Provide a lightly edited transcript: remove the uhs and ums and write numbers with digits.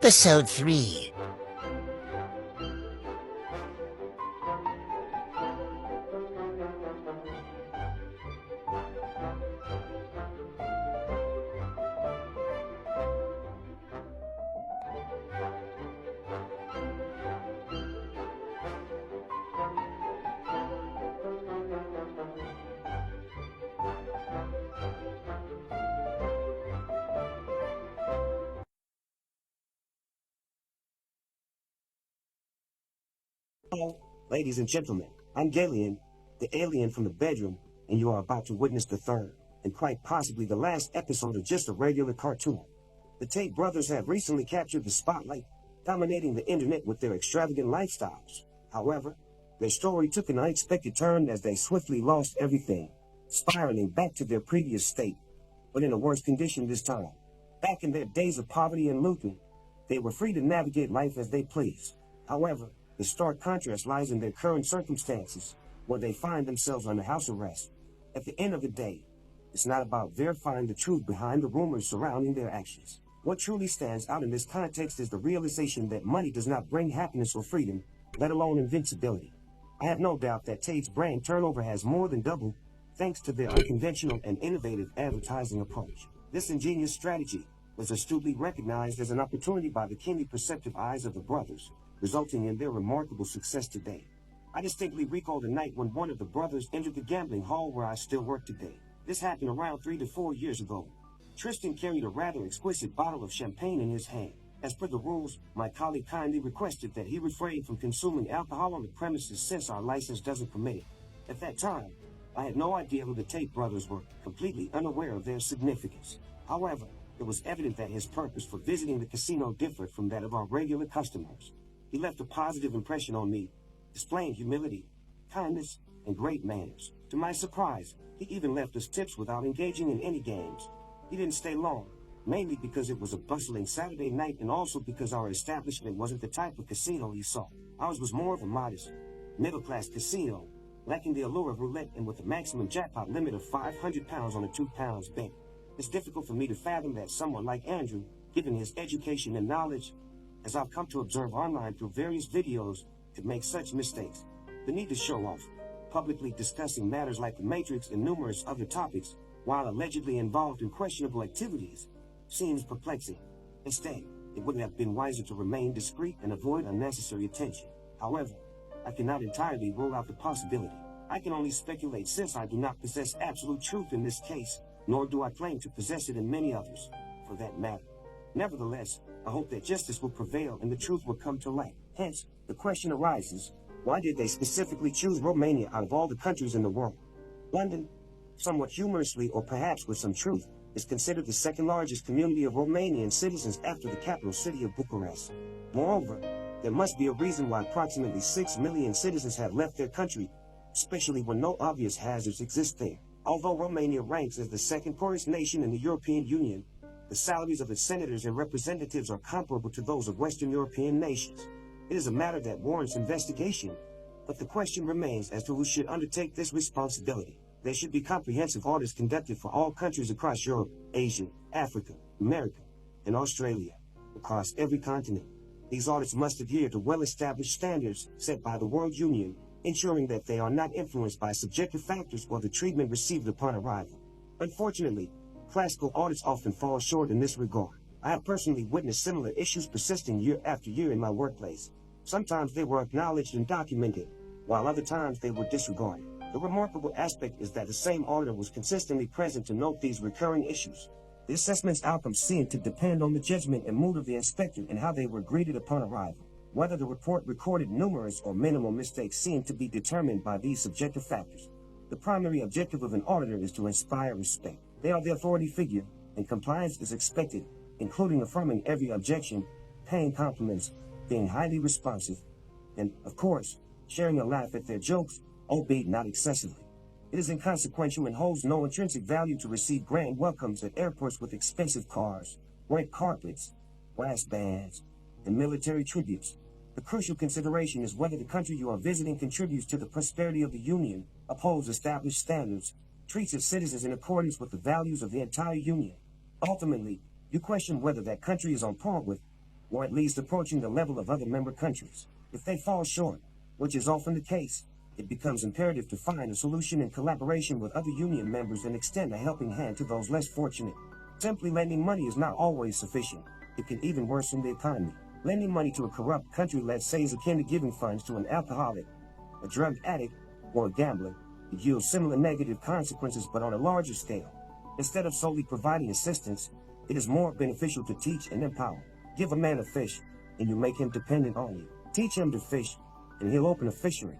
Episode 3. Hello, ladies and gentlemen. I'm Galen, the alien from the bedroom, and you are about to witness the third, and quite possibly the last episode of just a regular cartoon. The Tate brothers have recently captured the spotlight, dominating the internet with their extravagant lifestyles. However, their story took an unexpected turn as they swiftly lost everything, spiraling back to their previous state, but in a worse condition this time. Back in their days of poverty and looting, they were free to navigate life as they pleased. However, the stark contrast lies in their current circumstances, where they find themselves under house arrest. At the end of the day, it's not about verifying the truth behind the rumors surrounding their actions. What truly stands out in this context is the realization that money does not bring happiness or freedom, let alone invincibility. I have no doubt that Tate's brand turnover has more than doubled thanks to their unconventional and innovative advertising approach. This ingenious strategy was astutely recognized as an opportunity by the keenly perceptive eyes of the brothers, resulting in their remarkable success today. I distinctly recall the night when one of the brothers entered the gambling hall where I still work today. This happened around 3 to 4 years ago. Tristan carried a rather exquisite bottle of champagne in his hand. As per the rules, my colleague kindly requested that he refrain from consuming alcohol on the premises since our license doesn't permit it. At that time, I had no idea who the Tate brothers were, completely unaware of their significance. However, it was evident that his purpose for visiting the casino differed from that of our regular customers. He left a positive impression on me, displaying humility, kindness, and great manners. To my surprise, he even left us tips without engaging in any games. He didn't stay long, mainly because it was a bustling Saturday night and also because our establishment wasn't the type of casino he saw. Ours was more of a modest, middle-class casino, lacking the allure of roulette and with a maximum jackpot limit of £500 on a £2 bet. It's difficult for me to fathom that someone like Andrew, given his education and knowledge, as I've come to observe online through various videos, could make such mistakes. The need to show off, publicly discussing matters like the Matrix and numerous other topics, while allegedly involved in questionable activities, seems perplexing. Instead, it wouldn't have been wiser to remain discreet and avoid unnecessary attention. However, I cannot entirely rule out the possibility. I can only speculate since I do not possess absolute truth in this case, nor do I claim to possess it in many others, for that matter. Nevertheless, I hope that justice will prevail and the truth will come to light. Hence, the question arises, why did they specifically choose Romania out of all the countries in the world? London, somewhat humorously or perhaps with some truth, is considered the second largest community of Romanian citizens after the capital city of Bucharest. Moreover, there must be a reason why approximately 6 million citizens have left their country, especially when no obvious hazards exist there. Although Romania ranks as the second poorest nation in the European Union, the salaries of its senators and representatives are comparable to those of Western European nations. It is a matter that warrants investigation, but the question remains as to who should undertake this responsibility. There should be comprehensive audits conducted for all countries across Europe, Asia, Africa, America, and Australia, across every continent. These audits must adhere to well-established standards set by the World Union, ensuring that they are not influenced by subjective factors or the treatment received upon arrival. Unfortunately, classical audits often fall short in this regard. I have personally witnessed similar issues persisting year after year in my workplace. Sometimes they were acknowledged and documented, while other times they were disregarded. The remarkable aspect is that the same auditor was consistently present to note these recurring issues. The assessment's outcomes seem to depend on the judgment and mood of the inspector and how they were greeted upon arrival. Whether the report recorded numerous or minimal mistakes seem to be determined by these subjective factors. The primary objective of an auditor is to inspire respect. They are the authority figure, and compliance is expected, including affirming every objection, paying compliments, being highly responsive, and, of course, sharing a laugh at their jokes, albeit not excessively. It is inconsequential and holds no intrinsic value to receive grand welcomes at airports with expensive cars, red carpets, brass bands, and military tributes. The crucial consideration is whether the country you are visiting contributes to the prosperity of the Union, upholds established standards, treats its citizens in accordance with the values of the entire Union. Ultimately, you question whether that country is on par with, or at least approaching the level of other member countries. If they fall short, which is often the case, it becomes imperative to find a solution in collaboration with other union members and extend a helping hand to those less fortunate. Simply lending money is not always sufficient. It can even worsen the economy. Lending money to a corrupt country, let's say, is akin to giving funds to an alcoholic, a drug addict, or a gambler. It yields similar negative consequences, but on a larger scale. Instead of solely providing assistance, it is more beneficial to teach and empower. Give a man a fish, and you make him dependent on you. Teach him to fish, and he'll open a fishery.